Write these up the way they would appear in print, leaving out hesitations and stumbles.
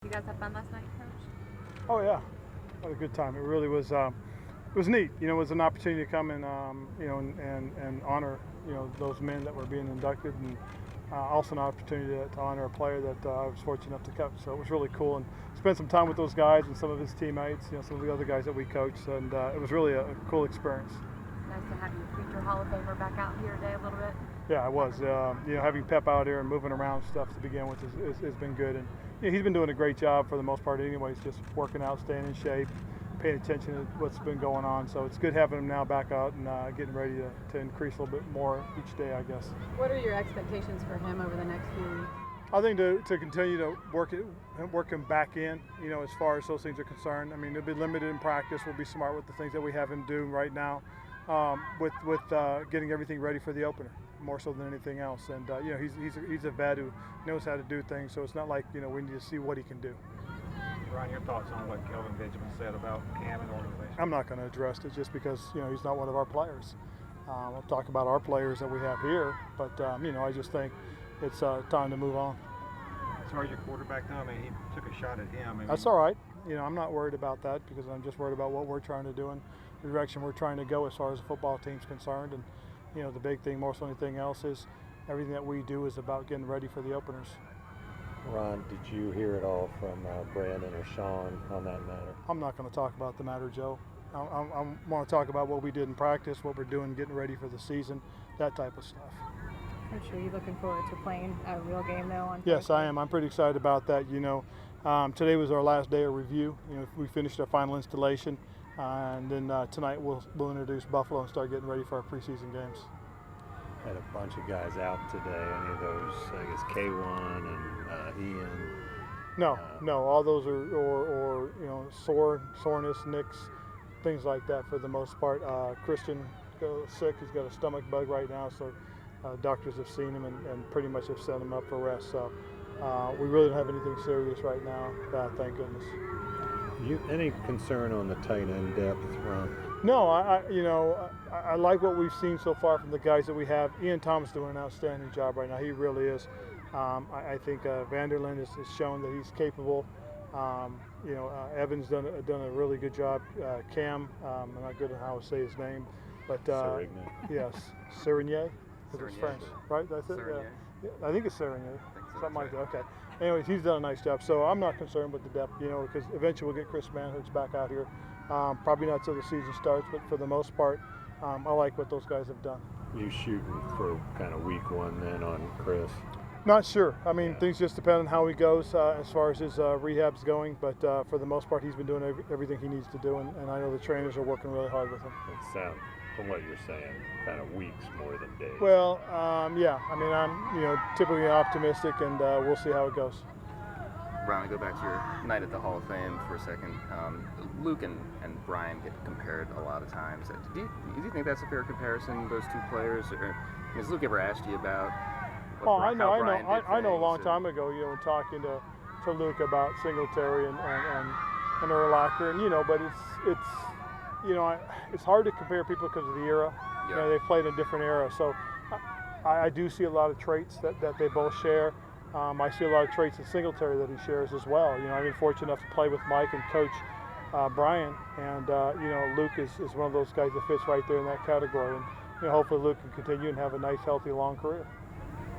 You guys have fun last night, Coach? Oh yeah, what a good time. It really was. It was neat. You know, it was an opportunity to come and and honor those men that were being inducted, and also an opportunity to honor a player that I was fortunate enough to coach. So it was really cool, and spent some time with those guys and some of his teammates. Some of the other guys that we coached, and it was really a cool experience. Nice to have your future Hall of Famer back out here today a little bit. Yeah, it was. Having Pep out here and moving around stuff to begin with has been good, and he's been doing a great job for the most part. Anyways, just working out, staying in shape, paying attention to what's been going on. So it's good having him now back out and getting ready to increase a little bit more each day, I guess. What are your expectations for him over the next few weeks? I think to continue to work him back in, as far as those things are concerned. I mean, he'll be limited in practice. We'll be smart with the things that we have him do right now, with getting everything ready for the opener, more so than anything else. And he's a vet who knows how to do things. So it's not like we need to see what he can do. Ron, your thoughts on what Kelvin Benjamin said about Cam and organization? I'm not going to address it just because he's not one of our players. I'll talk about our players that we have here, but I just think it's time to move on. As far as your quarterback, though, I mean, he took a shot at him. That's all right. I'm not worried about that because I'm just worried about what we're trying to do and the direction we're trying to go as far as the football team's concerned. And the big thing, more than anything else, is everything that we do is about getting ready for the openers. Ron, did you hear it all from Brandon or Sean on that matter? I'm not going to talk about the matter, Joe. I want to talk about what we did in practice, what we're doing, getting ready for the season, that type of stuff. I'm sure you're looking forward to playing a real game though on Yes, Thursday. I am. I'm pretty excited about that. Today was our last day of review. We finished our final installation, and then tonight we'll introduce Buffalo and start getting ready for our preseason games. Had a bunch of guys out today. Any of those, I guess, K1 and Ian? No. All those are soreness, nicks, things like that for the most part. Christian goes sick. He's got a stomach bug right now, so doctors have seen him and pretty much have set him up for rest. So we really don't have anything serious right now. Thank goodness. Any concern on the tight end depth, Ron? No, I like what we've seen so far from the guys that we have. Ian Thomas doing an outstanding job right now. He really is. I think Vanderlyn has shown that he's capable. Evans done a really good job. Cam, I'm not good at how to say his name, but yes, Serigny. It's French, right? That's it. Yeah, I think it's Serigny. Something like that. Okay. Anyways, he's done a nice job. So I'm not concerned with the depth, because eventually we'll get Chris Manhurts back out here. Probably not till the season starts, but for the most part, I like what those guys have done. You shooting for kind of week one then on Chris? Not sure. I mean, things just depend on how he goes as far as his rehab's going. But for the most part, he's been doing everything he needs to do, and I know the trainers are working really hard with him. It sounds, from what you're saying, kind of weeks more than days. Well, yeah. I mean, I'm typically optimistic, and we'll see how it goes. Ron, to go back to your night at the Hall of Fame for a second, Luke and Brian get compared a lot of times. Do you think that's a fair comparison, those two players? Or has Luke ever asked you about I know a long things? time ago, talking to Luke about Singletary and Urlacher, but it's hard to compare people because of the era. Yeah. They played in a different era, so I do see a lot of traits that they both share. I see a lot of traits in Singletary that he shares as well. I've been fortunate enough to play with Mike and coach Brian, and Luke is one of those guys that fits right there in that category. And hopefully Luke can continue and have a nice, healthy, long career.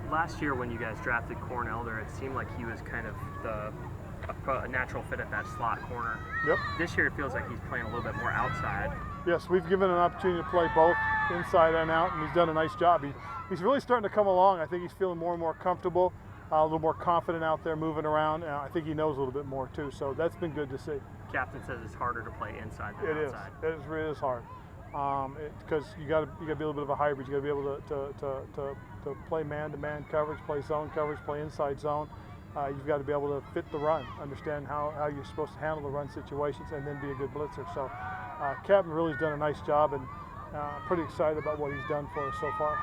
Last year when you guys drafted Corn Elder, it seemed like he was kind of a natural fit at that slot corner. Yep. This year it feels like he's playing a little bit more outside. Yes, we've given an opportunity to play both inside and out, and he's done a nice job. He's really starting to come along. I think he's feeling more and more comfortable, a little more confident out there moving around, and I think he knows a little bit more too, so that's been good to see. Captain says it's harder to play inside than outside. It really is hard. Because you got to be a little bit of a hybrid. You got to be able to play man-to-man coverage, play zone coverage, play inside zone. You've got to be able to fit the run, understand how you're supposed to handle the run situations, and then be a good blitzer. So Captain really has done a nice job, and pretty excited about what he's done for us so far.